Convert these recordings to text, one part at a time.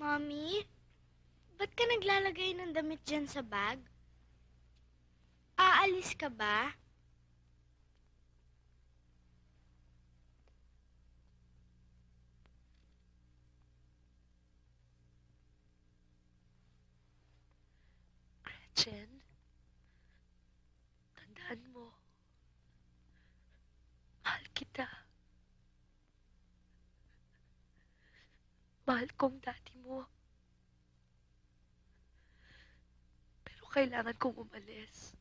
Mommy, ba't ka naglalagay ng damit dyan sa bag? Aalis ka ba? Gretchen, tandaan mo, mahal kita. Mahal kong daddy mo. Pero kailangan kong umalis.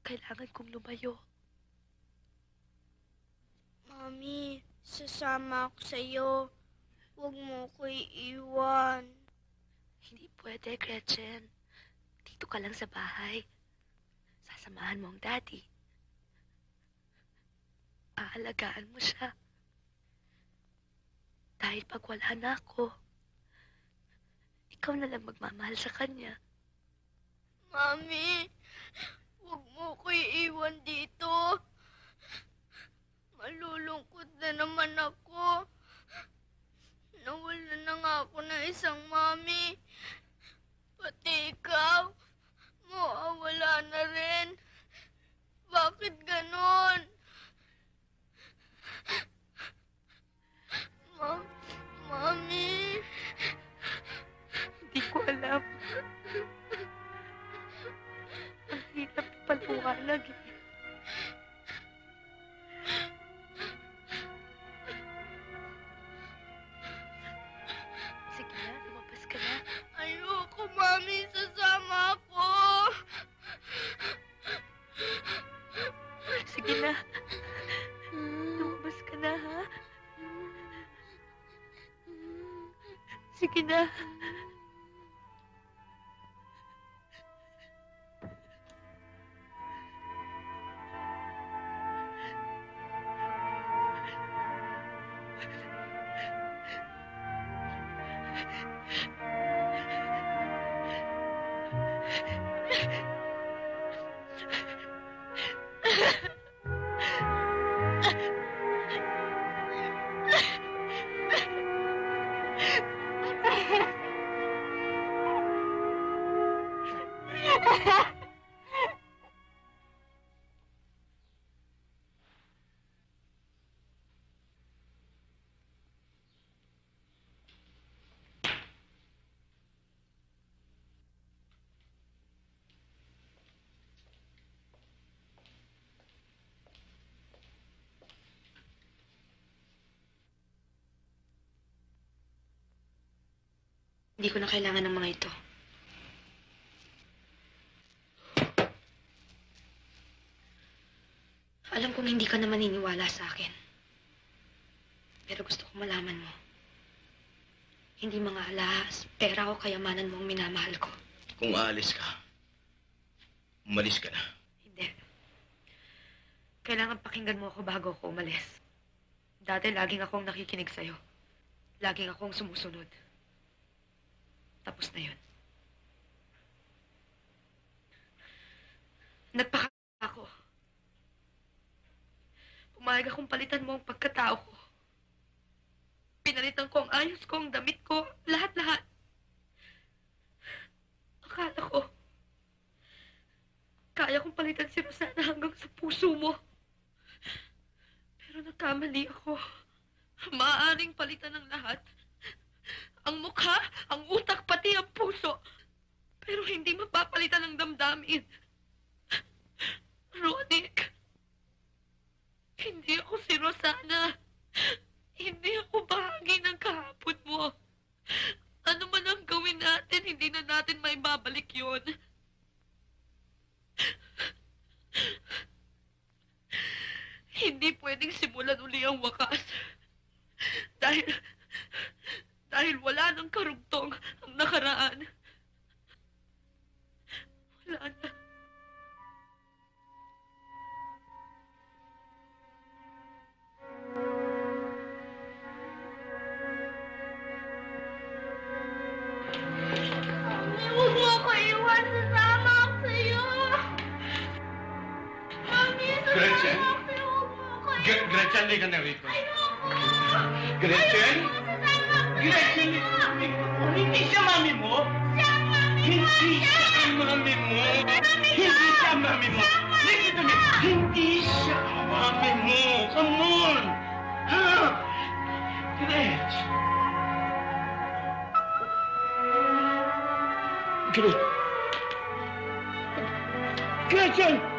Kailangan kong lumayo. Mommy, sasama ako sa'yo. Huwag mo ko iiwan. Hindi pwede, Gretchen. Dito ka lang sa bahay. Sasamahan mo ang daddy. Aalagaan mo siya. Dahil pag wala na ako, ikaw na lang magmamahal sa kanya. Mami, huwag mo ko iiwan dito. Malulungkot na naman ako. Nawalan na nga ako ng isang mami. Pati ikaw, mawawala na rin. Bakit ganon? Mami. Hindi ko alam. Ang hirap ipaliwanag eh. Sige na, lumabas ka na. Ayoko, Mami. Sasama ako. Sige na. Lumabas ka na, ha? Sige na. Hindi ko na kailangan ng mga ito. Alam kong hindi ka na maniniwala sa akin. Pero gusto kong malaman mo. Hindi mga alahas, pera o kayamanan mo ang minamahal ko. Kung aalis ka, umalis ka na. Hindi. Kailangan pakinggan mo ako bago ako umalis. Dati laging akong nakikinig sa'yo. Laging akong sumusunod. Tapos na yun. Nagpaka ako. Pumayag akong palitan mo ang pagkatao ko. Pinalitan ko ang ayos ko, ang damit ko, lahat-lahat. Akala ko, kaya kong palitan si Rosana hanggang sa puso mo. Pero nagkamali ako. Maaaring palitan ng lahat. Ang mukha, ang utak, pati ang puso. Pero hindi mapapalitan ng damdamin. Ronick, hindi ako si Rosana. Hindi ako bahagi ng kahapon mo. Ano man ang gawin natin, hindi na natin maibabalik yun. Hindi pwedeng simulan uli ang wakas. Dahil wala nang karugtong ang nakaraan. Wala na. Huwag mo ko iwan. Sasama ako sa'yo. Mami, Gretchen? sasama ako sa'yo. Huwag mo ko iwan. Gretchen, hindi ka na rito. Ayoko. Gretchen? Ayoko, sasama ako Gretchen, hindi siya mami mo? Hindi siya ang mami mo. Hindi siya ang mami mo. Listen to me. Hindi siya ang mami mo. Come on. Ha? Gretchen. Gretchen!